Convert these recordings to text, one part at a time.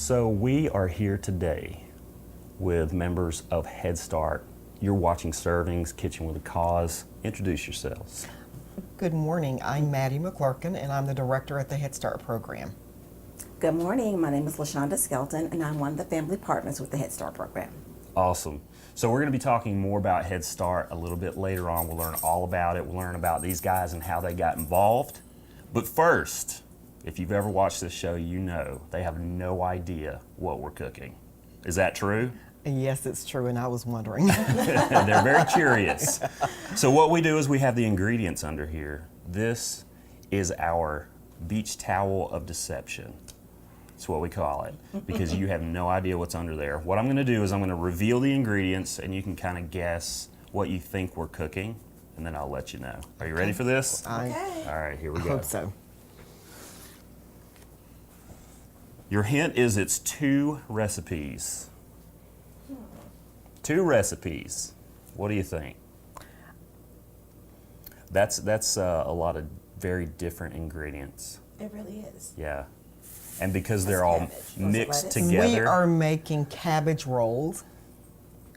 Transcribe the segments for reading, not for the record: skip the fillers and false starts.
So we are here today with members of Head Start. You're watching Servings, Kitchen with a Cause. Introduce yourselves. Good morning. I'm Mattie McClurkin, and I'm the director at the Head Start program. Good morning. My name is LaShanda Skelton, and I'm one of the family partners with the Head Start program. Awesome. So we're going to be talking more about Head Start a little bit later on. We'll learn all about it. We'll learn about these guys and how they got involved. But first, if you've ever watched this show, you know they have no idea what we're cooking. Is that true? Yes, it's true, and I was wondering. They're very curious. So what we do is we have the ingredients under here. This is our beach towel of deception. That's what we call it, because you have no idea what's under there. What I'm going to do is I'm going to reveal the ingredients, and you can kind of guess what you think we're cooking, and then I'll let you know. Are you ready for this? Okay. All right, here we I go. hope so. Your hint is it's 2 recipes. 2 recipes. What do you think? That's a lot of very different ingredients. It really is. Yeah. And because they're That's all cabbage. Was it mixed lettuce? together, We are making cabbage rolls.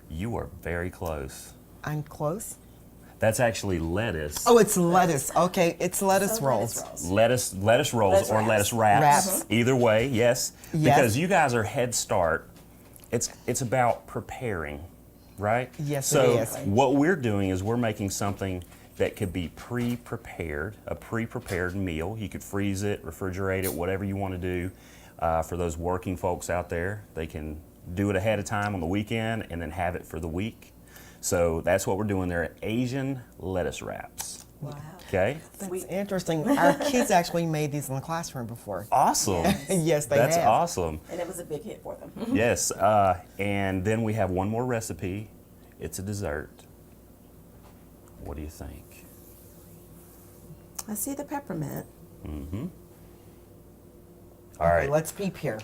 you are very close. I'm close. That's actually lettuce. Oh, it's lettuce. Okay, it's lettuce So rolls. Lettuce rolls Lettuce or wraps. lettuce wraps. Wraps. Either way, yes. Yes. Because you guys are Head Start. It's about preparing, right? Yes, so it is. what we're doing is we're making something that could be pre-prepared, a pre-prepared meal. You could freeze it, refrigerate it, whatever you want to do. For those working folks out there, they can do it ahead of time on the weekend and then have it for the week. So that's what we're doing there, Asian lettuce wraps. Wow. Okay? That's interesting. Our kids actually made these in the classroom before. Awesome. Yes, they That's have. awesome. And it was a big hit for them. Yes, and then we have one more recipe. It's a dessert. What do you think? I see the peppermint. Mm-hmm. All Okay, right. let's peep here.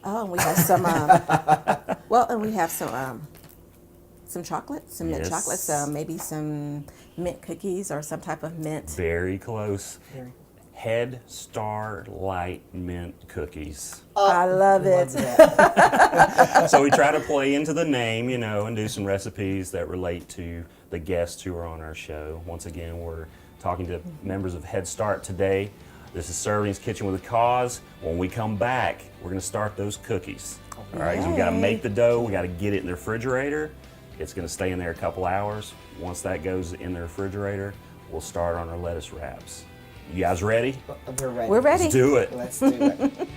Oh, and we have some, and we have some chocolate, some mint Yes. chocolate, maybe some mint cookies or some type of mint. Very close. Here. Head Start Light Mint Cookies. I love it. that. So we try to play into the name, and do some recipes that relate to the guests who are on our show. Once again, we're talking to members of Head Start today. This is Servings, Kitchen with a Cause. When we come back, we're going to start those cookies. All right, so we got to make the dough. We got to get it in the refrigerator. It's going to stay in there a couple hours. Once that goes in the refrigerator, we'll start on our lettuce wraps. You guys ready? We're ready. We're ready. Let's do it. Let's do it.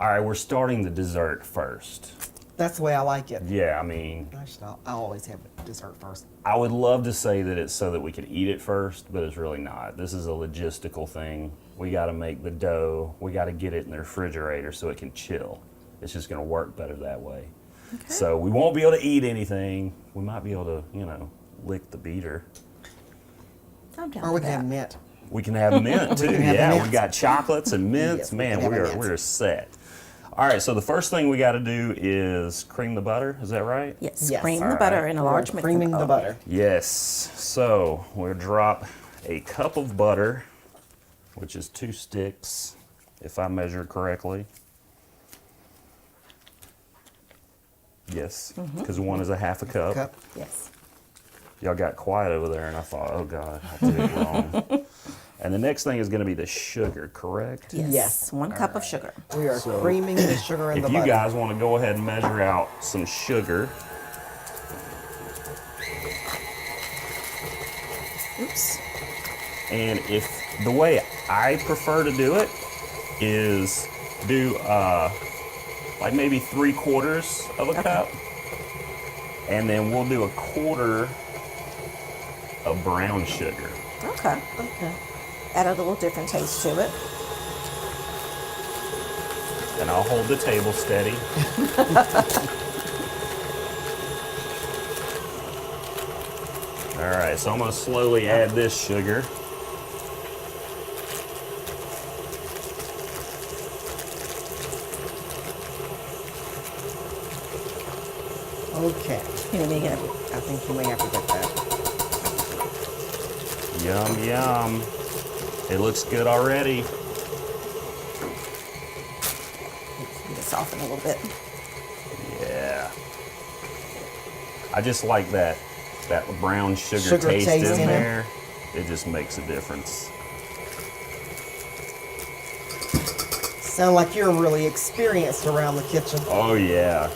All right, we're starting the dessert first. That's the way I like it. Yeah, I mean, I always have dessert first. I would love to say that it's so that we could eat it first, but it's really not. This is a logistical thing. We got to make the dough. We got to get it in the refrigerator so it can chill. It's just going to work better that way. Okay. So we won't be able to eat anything. We might be able to, lick the beater. I'm down Or we with can have that. mint. We can have mint too. can have Yeah, mint. we got chocolates and mints. Yes, we Man, can have we're mints. we're set. All right, so the first thing we got to do is cream the butter. Is that right? Yes, Yes. cream All the butter right. in a large We're mixing creaming the bowl. butter. Yes. So we'll drop a cup of butter, which is 2 sticks, if I measure correctly. Yes, because one is a half a cup. Cup. Yes. Y'all got quiet over there, and I thought, oh God, I did it wrong. And the next thing is going to be the sugar, correct? Yes. Yes. 1 cup of sugar. We are creaming the sugar in If the you butter. guys want to go ahead and measure out some sugar, Oops. and if the way I prefer to do it is do like maybe 3/4 of a cup, and then we'll do 1/4 of brown sugar. Okay. Okay. Add a little different taste to it. And I'll hold the table steady. All right, so I'm going to slowly add this sugar. Okay. Here we go. I think you may have to get that. Yum, yum. It looks good already. Get it soften a little bit. Yeah. I just like that brown sugar taste in there. It just makes a difference. Sound like you're really experienced around the kitchen. Oh yeah.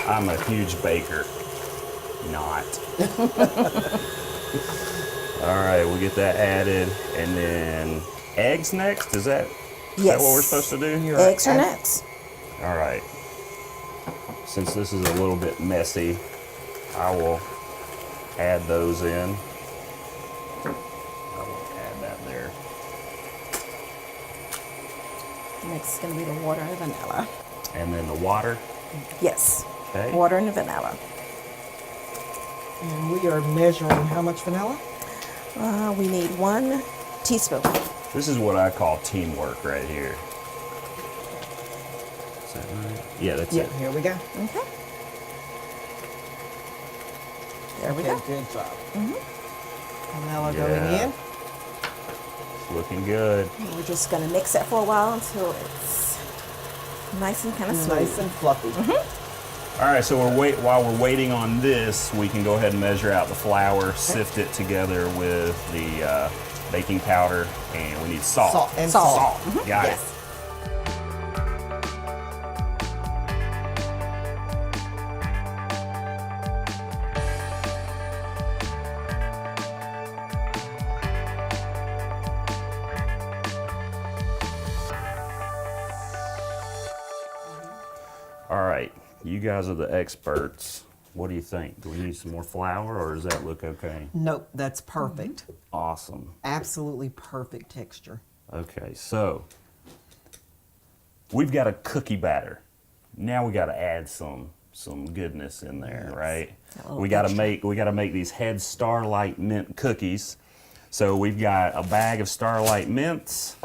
I'm a huge baker. Not. All right, we'll get that added. And then eggs next? Is that what we're supposed to do? Eggs are next. All right. Since this is a little bit messy, I will add those in. I will add that there. Next is going to be the water and vanilla. And then the water. Yes. Okay. Water and vanilla. And we are measuring how much vanilla? We need 1 teaspoon. This is what I call teamwork right here. Is that right? Yeah, that's it. Here we go. Okay. There we go. Good job. Vanilla Yeah. going in. It's looking good. And we're just going to mix that for a while until it's nice and kind of smooth. Nice and fluffy. All right, so while we're waiting on this, we can go ahead and measure out the flour, sift it together with the baking powder, and we need salt. Salt and Salt. Got it. Yes. All right, you guys are the experts. What do you think? Do we need some more flour, or does that look okay? Nope, that's perfect. Awesome. Absolutely perfect texture. Okay, so we've got a cookie batter. Now we got to add some goodness in there, right? We got to make these Head Starlight mint cookies. So we've got a bag of Starlight mints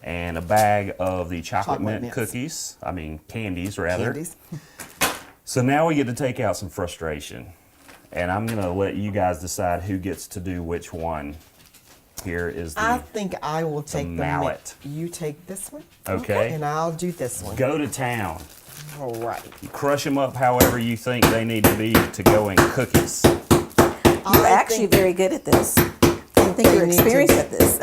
and a bag of the chocolate mint mints. cookies. I mean candies rather. Candies. So now we get to take out some frustration. And I'm going to let you guys decide who gets to do which one. Here is the I think I will take the mallet. mint. You take this one. Okay. And I'll do this one. Go to town. All right. Crush them up however you think they need to be to go in cookies. You're actually very good at this. I think you're need to experienced at this.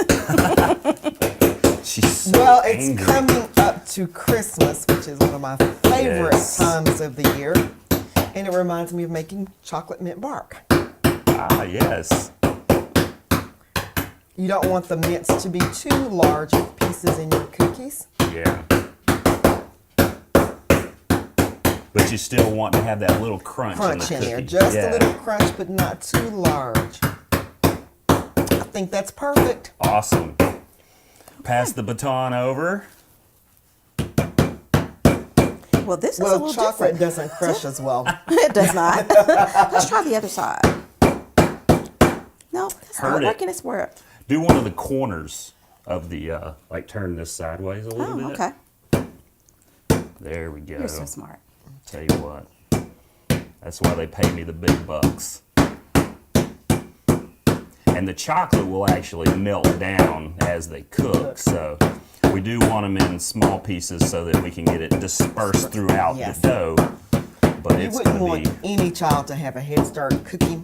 She's so Well, angry. it's coming up to Christmas, which is one of my favorite Yes. times of the year. And it reminds me of making chocolate mint bark. Ah, yes. You don't want the mints to be too large of pieces in your cookies. Yeah. But you still want to have that little crunch in the Crunch in cookie. there. Just Yeah. a little crunch, but not too large. I think that's perfect. Awesome. Pass the baton over. Well, this is a Well, little chocolate different. doesn't crush as well. It does not. Let's try the other side. No, it's Heard not it. working its work. Do one of the corners of the, like turn this sideways a little Oh, bit. okay. There we go. You're so smart. Tell you what. That's why they pay me the big bucks. And the chocolate will actually melt down as they cook, so we do want them in small pieces so that we can get it dispersed throughout Yes. the dough. But You it's wouldn't going to want be any child to have a Head Start cookie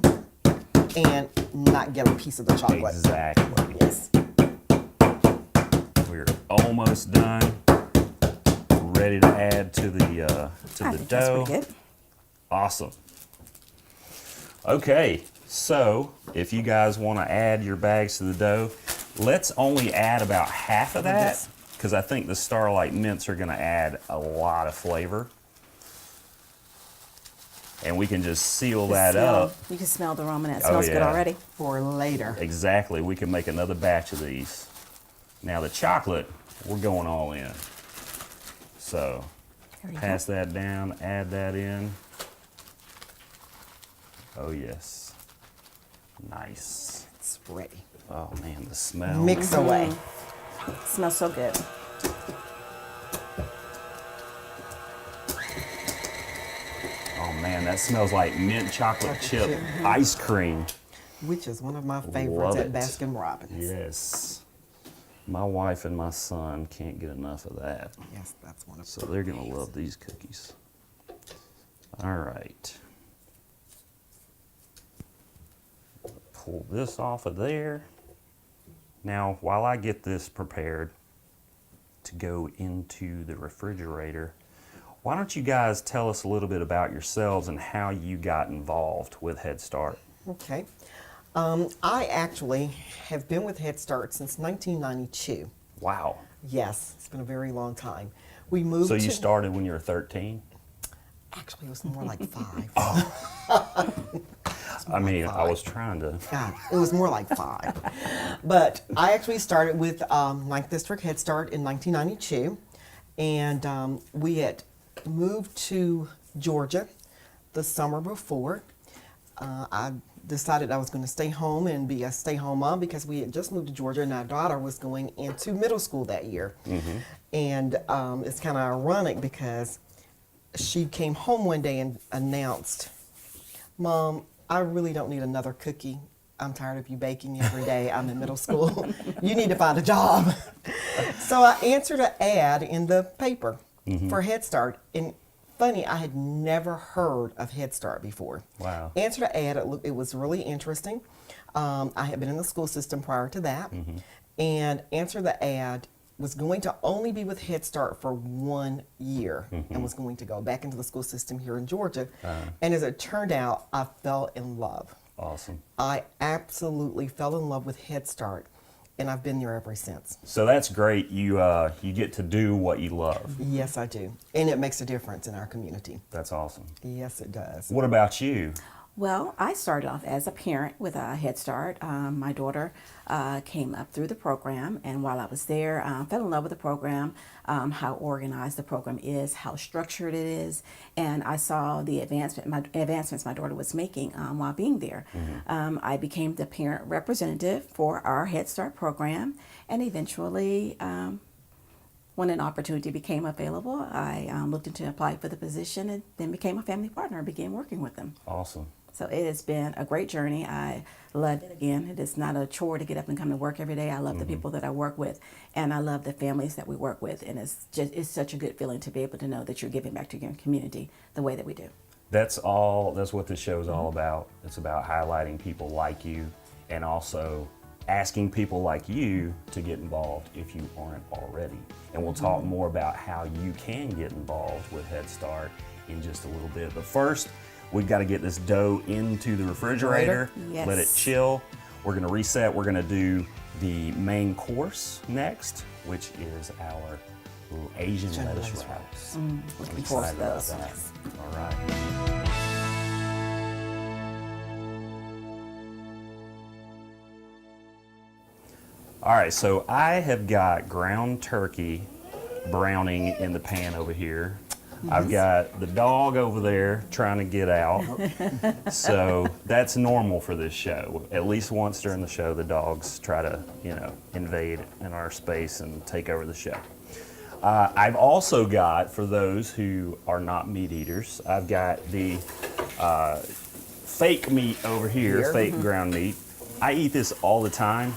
and not get a piece of the chocolate. exactly. Yes. We're almost done. Ready to add to the I think that's dough. pretty good. Awesome. Okay, so if you guys want to add your bags to the dough, let's only add about half of that Yes. because I think the Starlight mints are going to add a lot of flavor. And we can just seal that up. You can smell the aroma. That Oh, smells good yeah. already. For later. Exactly. We can make another batch of these. Now the chocolate, we're going all in. So There you pass that down, add that in. Oh yes. Nice. It's ready. Oh man, the smell. Mix away. go. Smells so good. Oh man, that smells like mint chocolate chip ice cream. Which is one of my favorites Love at it. Baskin Robbins. Yes. My wife and my son can't get enough of that. Yes, that's one of So they're going to love these cookies. All right. Pull this off of there. Now, while I get this prepared to go into the refrigerator, why don't you guys tell us a little bit about yourselves and how you got involved with Head Start? Okay. I actually have been with Head Start since 1992. Wow. Yes, it's been a very long time. We moved So to... you started when you were 13? Actually, it was more like 5. I mean, I 5. was trying to... God, it was more like 5. But I actually started with 9th District Head Start in 1992. And we had moved to Georgia the summer before. I decided I was going to stay home and be a stay-home mom because we had just moved to Georgia and our daughter was going into middle school that year. And it's kind of ironic because she came home one day and announced, "Mom, I really don't need another cookie. I'm tired of you baking every day. I'm in middle school. You need to find a job." So I answered an ad in the paper for Head Start. And funny, I had never heard of Head Start before. Wow. Answered an ad. It was really interesting. I had been in the school system prior to that. And answered the ad, was going to only be with Head Start for 1 year and was going to go back into the school system here in Georgia. And as it turned out, I fell in love. Awesome. I absolutely fell in love with Head Start, and I've been there ever since. So that's great. You get to do what you love. Yes, I do. And it makes a difference in our community. That's awesome. Yes, it does. What about you? Well, I started off as a parent with a Head Start. My daughter came up through the program, and while I was there, fell in love with the program, how organized the program is, how structured it is, and I saw the advancements my daughter was making while being there. I became the parent representative for our Head Start program, and eventually, when an opportunity became available, I looked into apply for the position and then became a family partner and began working with them. Awesome. So it has been a great journey. I love it. Again, it is not a chore to get up and come to work every day. I love the people that I work with, and I love the families that we work with. And it's such a good feeling to be able to know that you're giving back to your community the way that we do. That's what this show is all about. It's about highlighting people like you and also asking people like you to get involved if you aren't already. And we'll talk more about how you can get involved with Head Start in just a little bit. But first, we've got to get this dough into the refrigerator, Yes. let it chill. We're going to reset. We're going to do the main course next, which is our little Asian lettuce wraps. I'm Looking forward to excited about those. that. All right. All right, so I have got ground turkey browning in the pan over here. I've got the dog over there trying to get out. So that's normal for this show. At least once during the show, the dogs try to, invade in our space and take over the show. I've also got, for those who are not meat eaters, I've got the fake meat over here, fake ground meat. I eat this all the time.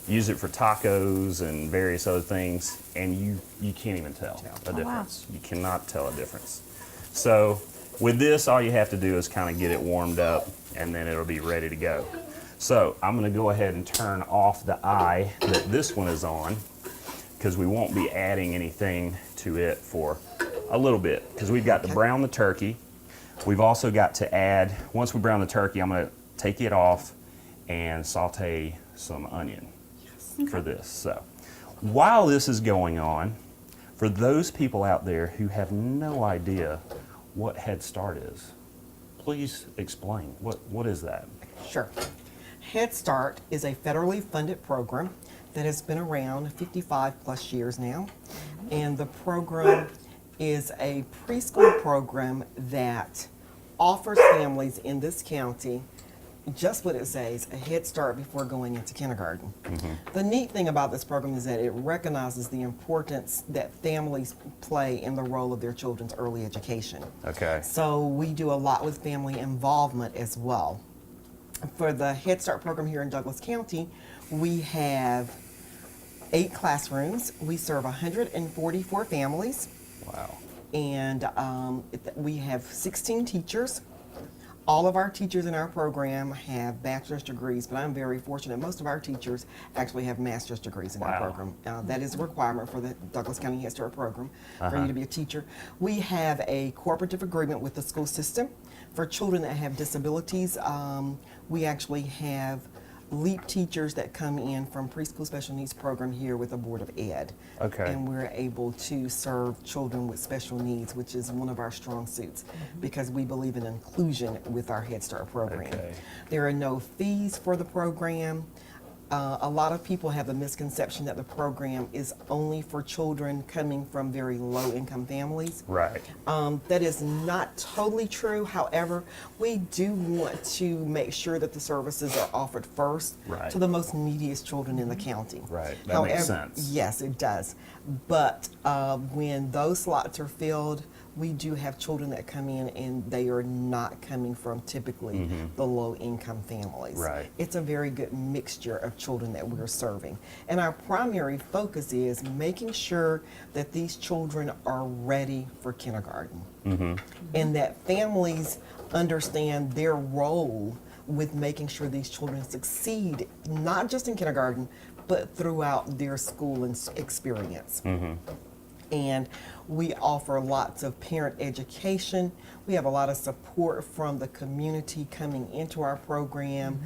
Use it for tacos and various other things, and you can't even tell a difference. You cannot tell a difference. So with this, all you have to do is kind of get it warmed up, and then it'll be ready to go. So I'm going to go ahead and turn off the eye that this one is on, because we won't be adding anything to it for a little bit, because we've got to brown the turkey. We've also got to add, once we brown the turkey, I'm going to take it off and saute some onion for this. So while this is going on, for those people out there who have no idea what Head Start is, please explain. What is that? Sure. Head Start is a federally funded program that has been around 55 plus years now. And the program is a preschool program that offers families in this county just what it says, a head start before going into kindergarten. The neat thing about this program is that it recognizes the importance that families play in the role of their children's early education. Okay. So we do a lot with family involvement as well. For the Head Start program here in Douglas County, we have 8 classrooms. We serve 144 families, Wow. and we have 16 teachers. All of our teachers in our program have bachelor's degrees, but I'm very fortunate. Most of our teachers actually have master's degrees in our Wow. program. That is a requirement for the Douglas County Head Start program for Uh-huh. you to be a teacher. We have a cooperative agreement with the school system for children that have disabilities. We actually have LEAP teachers that come in from preschool special needs program here with the Board of Ed. Okay. And we're able to serve children with special needs, which is one of our strong suits, because we believe in inclusion with our Head Start program. Okay. There are no fees for the program. A lot of people have the misconception that the program is only for children coming from very low-income families. Right. That is not totally true. However, we do want to make sure that the services are offered first Right. to the most neediest children in the county. Right. That makes sense. Yes, it does. But when those slots are filled, we do have children that come in and they are not coming from typically the low-income families. Right. It's a very good mixture of children that we're serving. And our primary focus is making sure that these children are ready for kindergarten. And that families understand their role with making sure these children succeed, not just in kindergarten, but throughout their school experience. And we offer lots of parent education. We have a lot of support from the community coming into our program.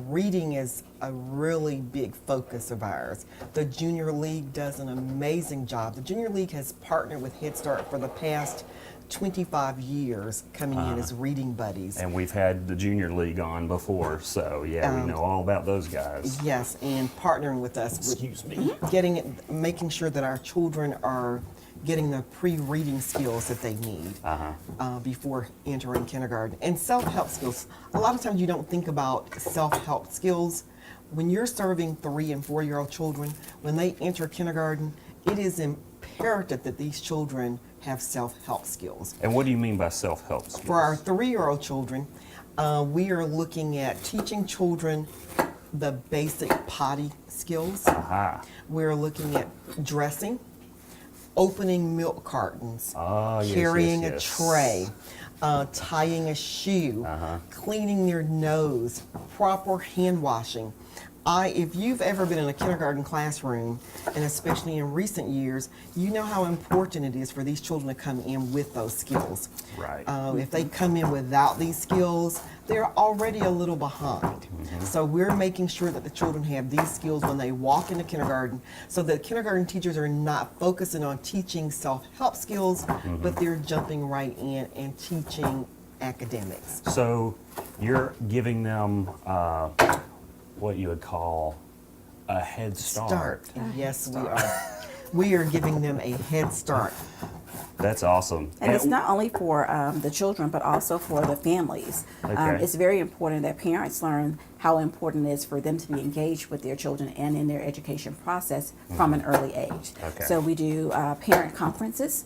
Reading is a really big focus of ours. The Junior League does an amazing job. The Junior League has partnered with Head Start for the past 25 years, coming in as reading buddies. And we've had the Junior League on before, so yeah, we know all about those guys. Yes, and partnering with us with Excuse me. making sure that our children are getting the pre-reading skills that they need before entering kindergarten. And self-help skills. A lot of times you don't think about self-help skills. When you're serving 3- and 4-year-old children, when they enter kindergarten, it is imperative that these children have self-help skills. And what do you mean by self-help skills? For our 3-year-old children, we are looking at teaching children the basic potty skills. We're looking at dressing, opening milk cartons, yes, carrying yes, a yes. tray, tying a shoe, cleaning their nose, proper hand washing. If you've ever been in a kindergarten classroom, and especially in recent years, you know how important it is for these children to come in with those skills. Right. If they come in without these skills, they're already a little behind. So we're making sure that the children have these skills when they walk into kindergarten, so that kindergarten teachers are not focusing on teaching self-help skills, but they're jumping right in and teaching academics. So you're giving them what you would call a head start. Yes, we are. We are giving them a head start. That's awesome. And it's not only for the children, but also for the families. Okay. It's very important that parents learn how important it is for them to be engaged with their children and in their education process from an early age. Okay. So we do parent conferences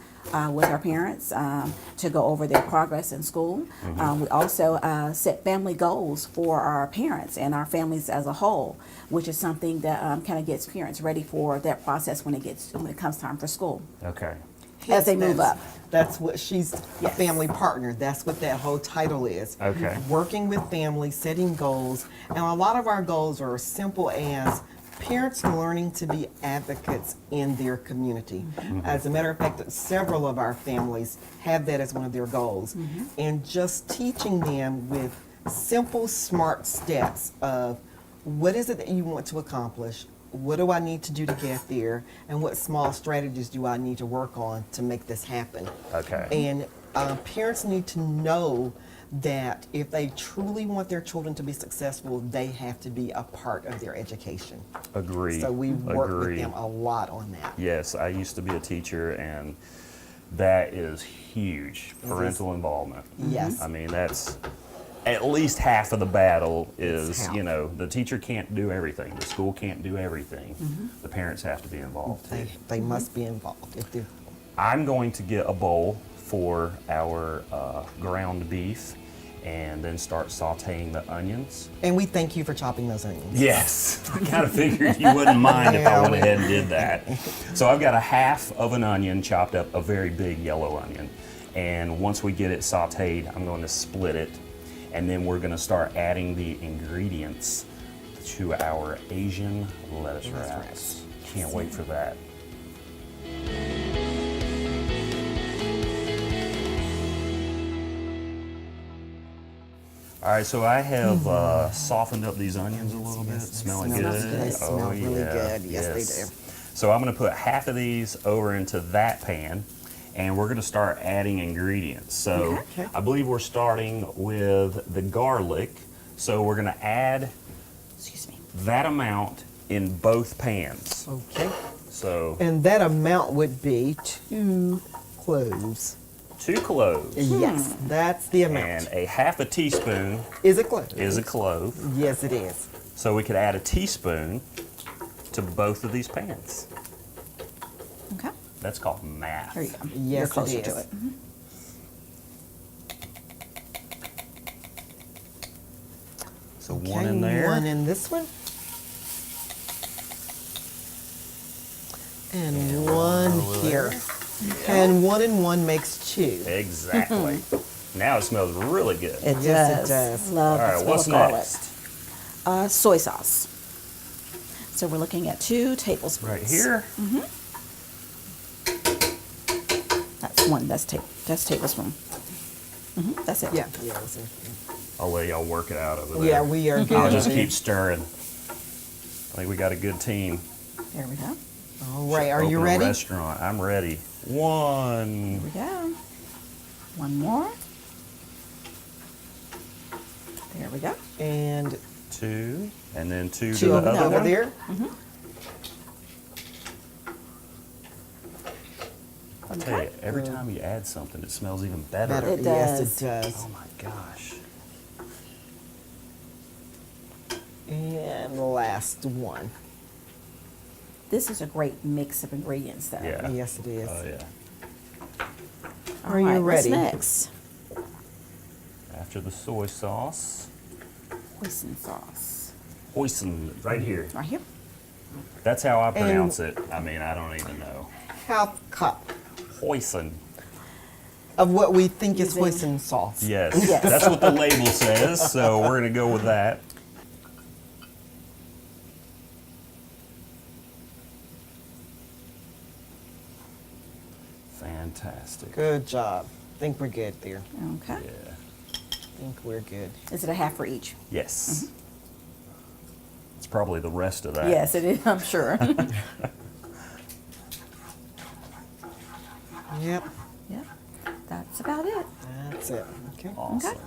with our parents to go over their progress in school. We also set family goals for our parents and our families as a whole, which is something that kind of gets parents ready for that process when it comes time for school. Okay. As they move up. That's what she's a Yes. family partner. That's what that whole title is. Okay. Working with families, setting goals. And a lot of our goals are as simple as parents learning to be advocates in their community. As a matter of fact, several of our families have that as one of their goals. And just teaching them with simple, smart steps of what is it that you want to accomplish, what do I need to do to get there, and what small strategies do I need to work on to make this happen. Okay. And parents need to know that if they truly want their children to be successful, they have to be a part of their education. Agree. So we work with Agree. them a lot on that. Yes, I used to be a teacher, and that is huge. Parental involvement. Yes. I mean, that's at least half of the battle is, half. you know, the teacher can't do everything. The school can't do everything. The parents have to be involved too. They must be involved. If they're, I'm going to get a bowl for our ground beef, and then start sauteing the onions. And we thank you for chopping those onions. Yes, I kind of figured you wouldn't mind if I went ahead and did that. So I've got a half of an onion chopped up, a very big yellow onion. And once we get it sauteed, I'm going to split it. And then we're going to start adding the ingredients to our Asian lettuce wraps. Can't wait for that. All right, so I have softened up these onions a little bit. Smelling good. They smell really good. Yes, they do. So I'm going to put half of these over into that pan, and we're going to start adding ingredients. So Okay. I believe we're starting with the garlic. So we're going to add Excuse me. that amount in both pans. Okay. So And that amount would be 2 cloves. 2 cloves Yes, that's the amount. and a half a teaspoon Is it clove? is a clove. Yes, it is. So we could add a teaspoon to both of these pans. Okay. That's called math. There you go. Yes, You're it closer is. to it. So Okay, one in there. One in this one. And one over here. there. And 1 and 1 makes 2. Exactly. Now it smells really good. It Yes, it does. does. Love All the right, smell what's of garlic. next? Soy sauce. So we're looking at 2 tablespoons. Right here. That's one. That's tablespoon. That's it. Yeah. I'll let y'all work it out over there. Yeah, we are good. I'll just keep stirring. I think we got a good team. There we go. All right, are you Open a ready? restaurant. I'm ready. Here 1. we go. One more. There we go. And 2. And then 2 to 2 the over other one. there. I'll tell you, every time you add something, it smells even better. Better. It Yes, does. it does. Oh my gosh. And the last one. This is a great mix of ingredients, though. Yeah. Yes, it is. Oh yeah. All Are you right, ready? What's next? After the soy sauce, Hoisin sauce. hoisin, right here. Right here. That's how I pronounce it. I mean, I don't even know. Half cup Hoisin. of what we think is Using- hoisin sauce. Yes. Yes. That's what the label says, so we're going to go with that. Fantastic. Good job. Think we're good there. Okay. Yeah. Think we're good. Is it a half for each? Yes. It's probably the rest of that. Yes, it is. I'm sure. Yep. Yep. That's about it. That's it. Okay. Awesome.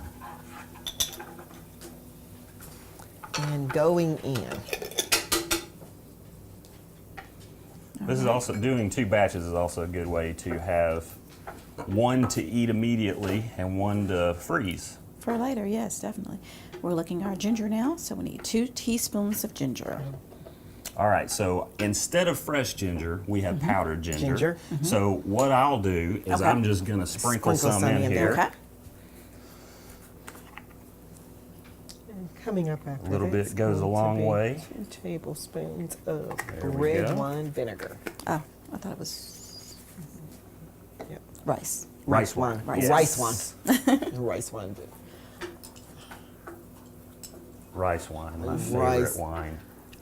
And going in. This is also, doing 2 batches is also a good way to have one to eat immediately and one to freeze. For later, yes, definitely. We're looking at our ginger now, so we need 2 teaspoons of ginger. All right, so instead of fresh ginger, we have powdered ginger. Ginger. So what I'll do is Okay. I'm just going to sprinkle some in in here. Okay. And coming up after A little that's bit goes a going to long be way. 2 tablespoons of There we red go. wine vinegar. Oh, I thought it was Yep. rice. Rice wine. Rice. Rice wine. Rice wine. Rice wine, my favorite Rice. wine.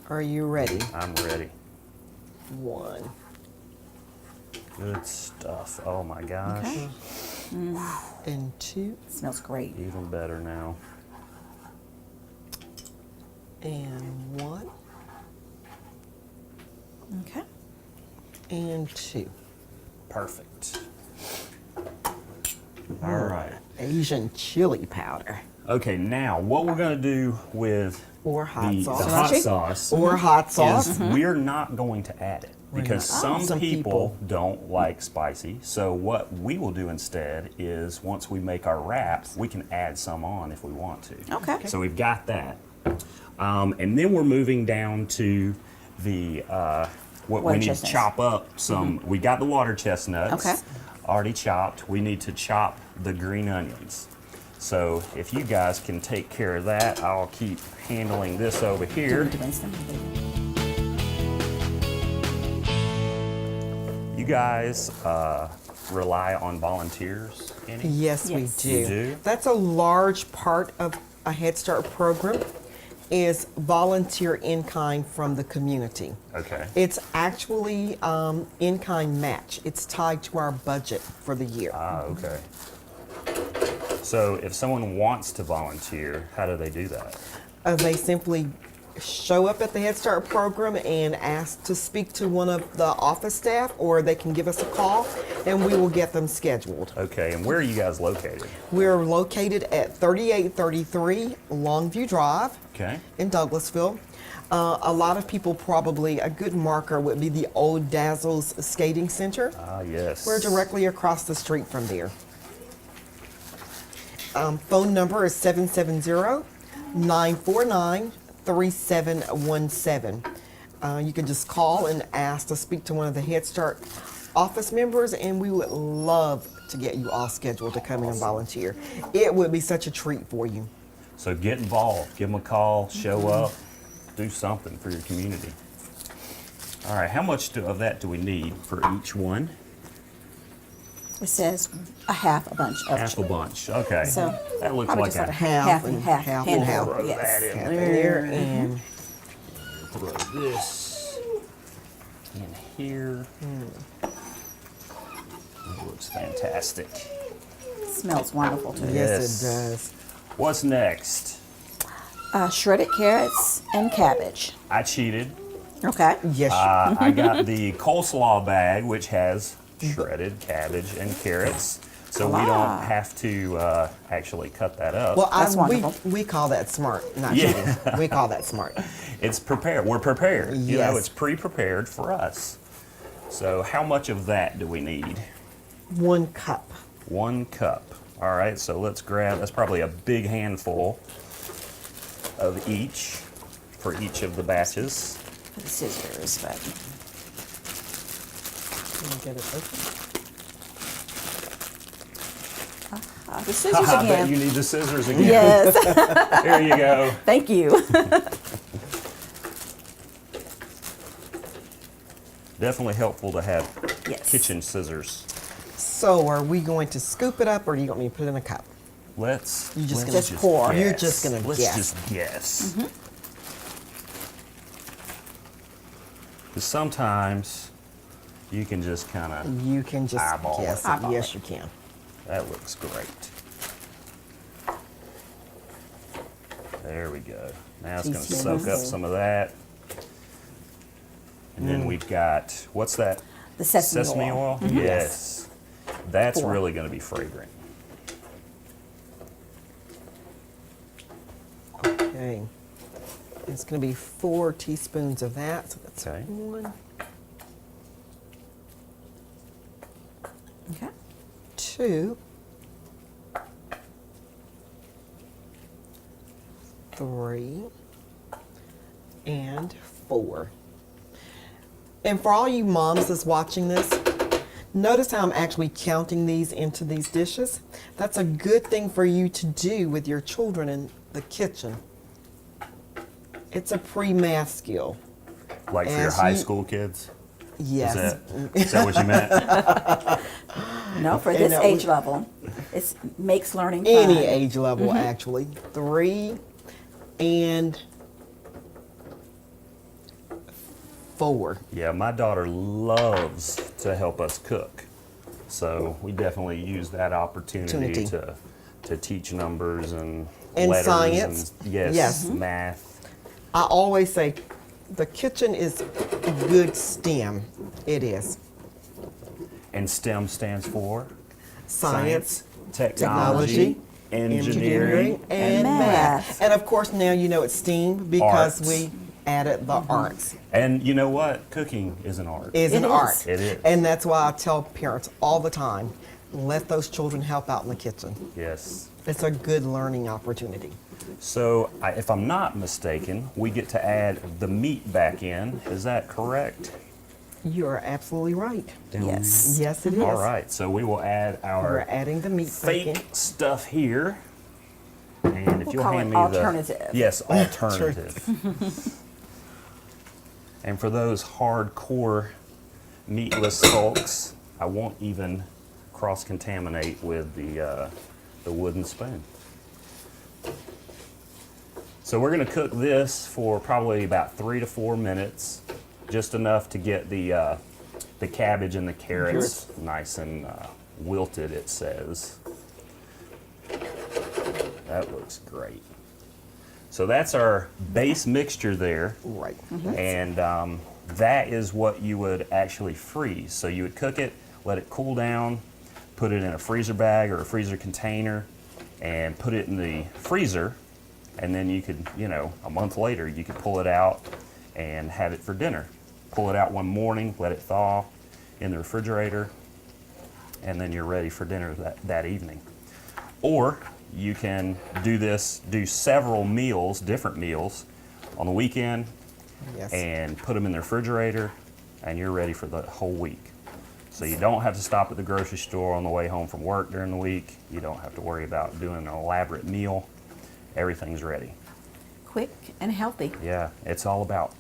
Are you ready? I'm ready. 1. Good stuff. Oh my gosh. Okay. And 2. Smells great. Even better now. And 1. Okay. And 2. Perfect. All right. Asian chili powder. Okay, now what we're going to do with Or hot the sauce. hot sauce Or hot sauce. is we're not going to add it because not. some people people. don't like spicy. So what we will do instead is once we make our wrap, we can add some on if we want to. Okay. So we've got that. And then we're moving down to the what Water we need chestnuts. to chop up some. We got the water chestnuts Okay. already chopped. We need to chop the green onions. So if you guys can take care of that, I'll keep handling this over Do here. we rinse them? You guys rely on volunteers any? Yes, we Yes. do. You do? That's a large part of a Head Start program is volunteer in-kind from the community. Okay. It's actually in-kind match. It's tied to our budget for the year. Ah, okay. So if someone wants to volunteer, how do they do that? They simply show up at the Head Start program and ask to speak to one of the office staff, or they can give us a call and we will get them scheduled. Okay, and where are you guys located? We're located at 3833 Longview Drive Okay. in Douglasville. A lot of people probably, a good marker would be the old Dazzles Skating Center. Ah, yes. We're directly across the street from there. Phone number is 770-949-3717. You can just call and ask to speak to one of the Head Start office members, and we would love to get you all scheduled to come in and volunteer. It would be such a treat for you. So get involved, give them a call, show up, do something for your community. All right, how much of that do we need for each one? It says a half a bunch of Half a bunch, okay. So, that looks probably like just a like half and and half, half and and half. half. Throw Yes. that in Half in there and throw this in here. It looks fantastic. Smells wonderful too. yes, Yes. it does. What's next? Shredded carrots and cabbage. I cheated. Okay. Yes. I got the coleslaw bag, which has shredded cabbage and carrots, so we don't Ah. have to actually cut that up. Well, That's we wonderful. call that smart, not Yeah. cheating. We call that smart. It's prepared. We're prepared. You know, Yes. it's pre-prepared for us. So how much of that do we need? 1 cup. 1 cup. All right, so let's grab, that's probably a big handful of each for each of the batches. For the scissors, but Can you get it open? the scissors I bet again. you need the scissors again. Yes. Here you go. Thank you. Definitely helpful to have Yes. kitchen scissors. So, are we going to scoop it up, or do you want me to put it in a cup? Let's You just let's gonna pour. You're guess. just gonna Let's guess. just guess. Because sometimes you can just kind of, You can just Eyeball it. guess it. Eyeball Yes, it. you can. that looks great. There we go. Now it's going to soak up some of that. And then we've got, what's that? The sesame oil. Yes. That's 4. really going to be fragrant. Okay. It's going to be 4 teaspoons of that. So that's Okay. 1, Okay. 2, 3, and 4. And for all you moms that's watching this, notice how I'm actually counting these into these dishes. That's a good thing for you to do with your children in the kitchen. It's a pre-math skill. Like for your As high you- school kids? Yes. Is that what you meant? No, for And this that age was- level, it makes learning fun. Any age level, actually. 3 and 4. Yeah, my daughter loves to help us cook. So we definitely use that opportunity to teach numbers and And letters science. and yes, Yes. math. I always say the kitchen is a good STEM. It is. And STEM stands for Science, technology, engineering, and math. math. And of course, now you know it's STEAM because Arts. we added the arts. And you know what? Cooking is an art. Is an It is. art. It is. And that's why I tell parents all the time, let those children help out in the kitchen. Yes. It's a good learning opportunity. So if I'm not mistaken, we get to add the meat back in. Is that correct? You are absolutely right. Yes. Yes, it is. All right. So we will add We're our adding the meat back in. fake stuff here. And if We'll you'll call hand it me alternative. Yes, alternative. And for those hardcore meatless folks, I won't even cross-contaminate with the wooden spoon. So we're going to cook this for probably about 3 to 4 minutes, just enough to get the cabbage and the carrots nice and wilted, it says. That looks great. So that's our base mixture there. Right. And that is what you would actually freeze. So you would cook it, let it cool down, put it in a freezer bag or a freezer container, and put it in the freezer. And then you could, a month later, you could pull it out and have it for dinner. Pull it out one morning, let it thaw in the refrigerator, and then you're ready for dinner that evening. Or you can do several meals, different meals, on the weekend, Yes. and put them in the refrigerator, and you're ready for the whole week. So you don't have to stop at the grocery store on the way home from work during the week. You don't have to worry about doing an elaborate meal. Everything's ready. Quick and healthy. Yeah, it's all about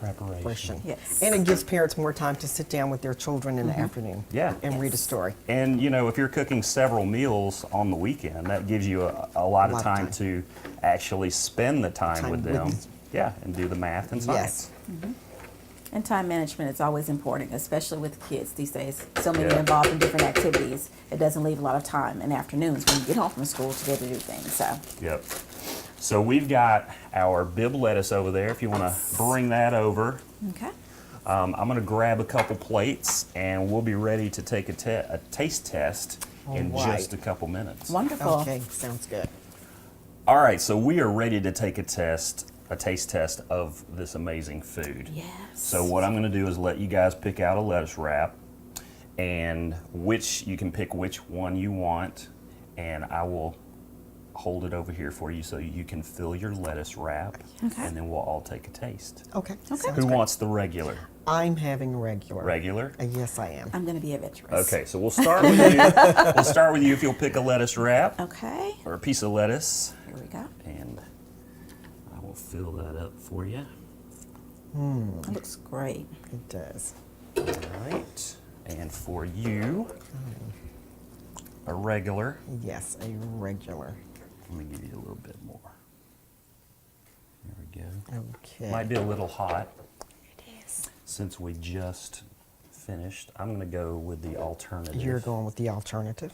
preparation. Yes. And it gives parents more time to sit down with their children in the afternoon. Yeah. And read a story. And if you're cooking several meals on the weekend, that gives you a lot of time to actually spend the time with them. Yeah, and do the math and science. Yes. And time management is always important, especially with kids these days. So many Yeah. involved in different activities. It doesn't leave a lot of time in afternoons when you get home from school to be able to do things. So Yep. So we've got our Bibb lettuce over there, if you want to bring that over. okay. I'm going to grab a couple plates, and we'll be ready to take a taste test in All right. just a couple minutes. Wonderful. Okay, sounds good. All right, so we are ready to take a taste test of this amazing food. Yes. So what I'm going to do is let you guys pick out a lettuce wrap, and you can pick which one you want, and I will hold it over here for you so you can fill your lettuce wrap, Okay. and then we'll all take a taste. Okay. sounds Who great. wants the regular? I'm having regular. Regular? Yes, I am. I'm going to be adventurous. Okay, so we'll start with you. We'll start with you if you'll pick a lettuce wrap Okay. or a piece of lettuce, Here we go. and I will fill that up for you. It looks great. It does. All right, and for you, a regular. Yes, a regular. Let me give you a little bit more. There we go. Okay. Might be a little hot It is. since we just finished. I'm going to go with the alternative. You're going with the alternative.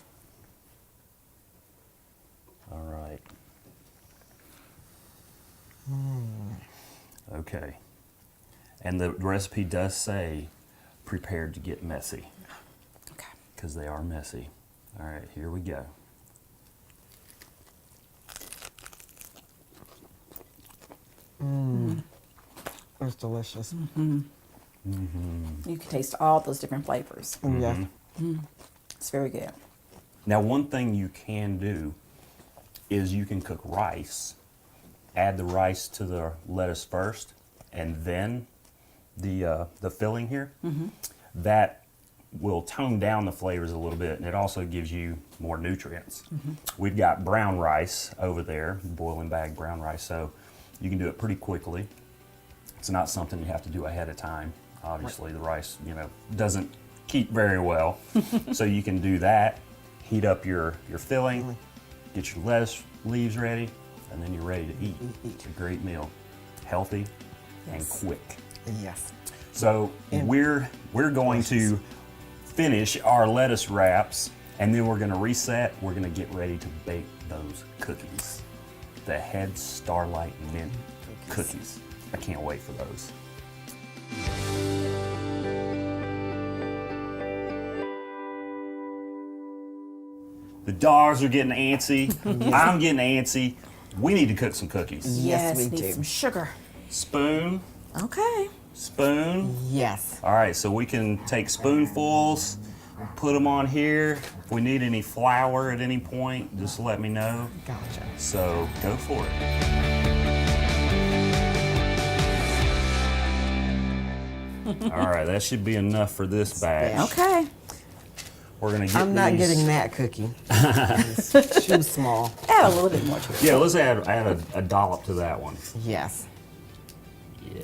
All right. Okay. And the recipe does say prepared to get messy, Okay. because they are messy. All right, here we go. It's delicious. You can taste all those different flavors. Yes. It's very good. Now, one thing you can do is you can cook rice, add the rice to the lettuce first, and then the filling here. That will tone down the flavors a little bit, and it also gives you more nutrients. We've got brown rice over there, boiling bag brown rice, so you can do it pretty quickly. It's not something you have to do ahead of time. Obviously, the rice, doesn't keep very well. So you can do that, heat up your filling, get your lettuce leaves ready, and then you're ready to eat. It's a great meal. Healthy and Yes. quick. Yes. So And we're going to finish our lettuce wraps, and then we're going to reset. We're going to get ready to bake those cookies. The Head Starlight Mint cookies. I can't wait for those. The dogs are getting antsy. I'm getting antsy. We need to cook some cookies. Yes, we need do. some sugar. Spoon, Okay. spoon. Yes. All right, so we can take spoonfuls, put them on here. If we need any flour at any point, just let me know. Gotcha. So go for it. All right, that should be enough for this batch. Okay. We're gonna get I'm not these- getting that cookie. It's too small. Add a little bit more to it. Yeah, let's add a dollop to that one. Yes. Yeah.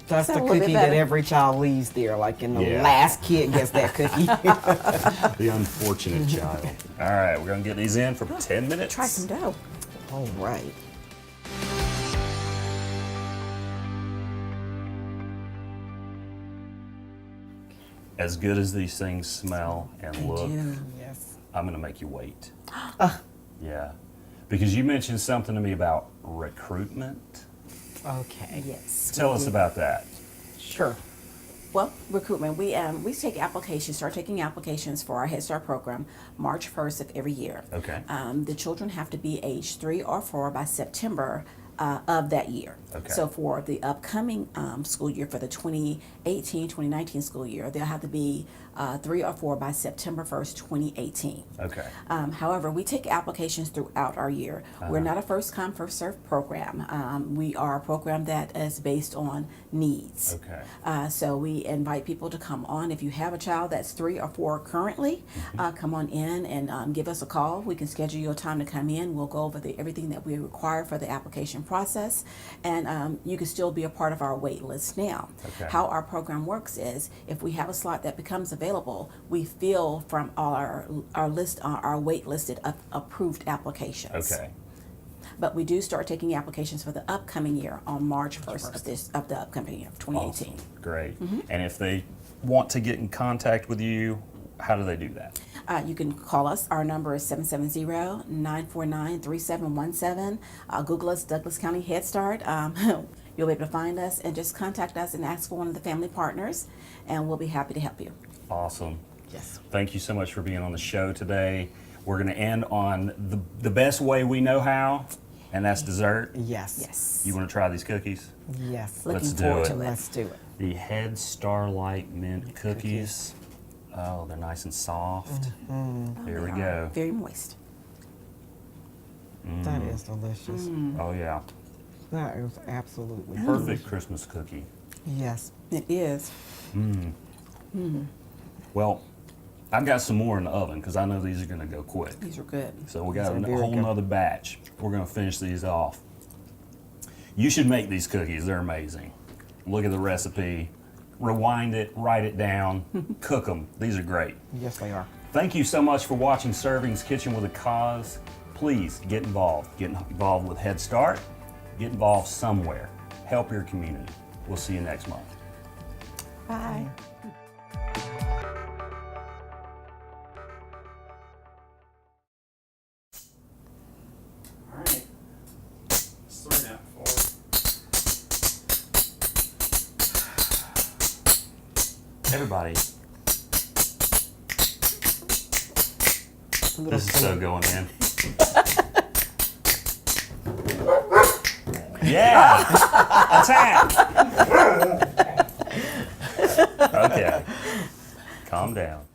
That's Is that the a little bit cookie that better? every child leaves there. Like, in the Yeah. last kid gets that cookie. The unfortunate child. All right, we're gonna get these in for 10 minutes. Try some dough. All right. As good as these things smell and look, do. Yes. I'm gonna make you wait. Yeah, because you mentioned something to me about recruitment. Okay. Yes. Tell us about that. Sure. Well, recruitment. We take applications, start taking applications for our Head Start program March 1st of every year. Okay. The children have to be age 3 or 4 by September of that year. Okay. So for the upcoming school year, for the 2018-2019 school year, they'll have to be 3 or 4 by September 1st, 2018. Okay. However, we take applications throughout our year. We're not a first come, first served program. We are a program that is based on needs. Okay. So we invite people to come on. If you have a child that's 3 or 4 currently, come on in and give us a call. We can schedule your time to come in. We'll go over everything that we require for the application process, and you can still be a part of our wait list now. Okay. How our program works is, if we have a slot that becomes available, we fill from our list, our wait listed approved applications. Okay. But we do start taking applications for the upcoming year on March 1st of the upcoming year, 2018. Awesome. Great. And if they want to get in contact with you, how do they do that? You can call us. Our number is 770-949-3717. Google us, Douglas County Head Start. You'll be able to find us, and just contact us and ask for one of the family partners, and we'll be happy to help you. Awesome. Yes. Thank you so much for being on the show today. We're going to end on the best way we know how, and that's dessert. Yes. Yes. You want to try these cookies? Yes. Let's Looking do forward it. to it. Let's do it. The Head Starlight Mint cookies. Oh, they're nice and soft. Here we go. Very moist. That is delicious. Oh, yeah. That is absolutely Perfect Christmas cookie. Yes. It is. Well, I've got some more in the oven because I know these are going to go quick. These are good. So we got These a are very whole good. nother batch. We're going to finish these off. You should make these cookies. They're amazing. Look at the recipe. Rewind it, write it down, cook them. These are great. Yes, they are. Thank you so much for watching Servings Kitchen with a Cause. Please get involved. Get involved with Head Start. Get involved somewhere. Help your community. We'll see you next month. Bye. All right. Let's throw that forward. Everybody, this is so going in. Yeah! Attack! Okay. Calm down.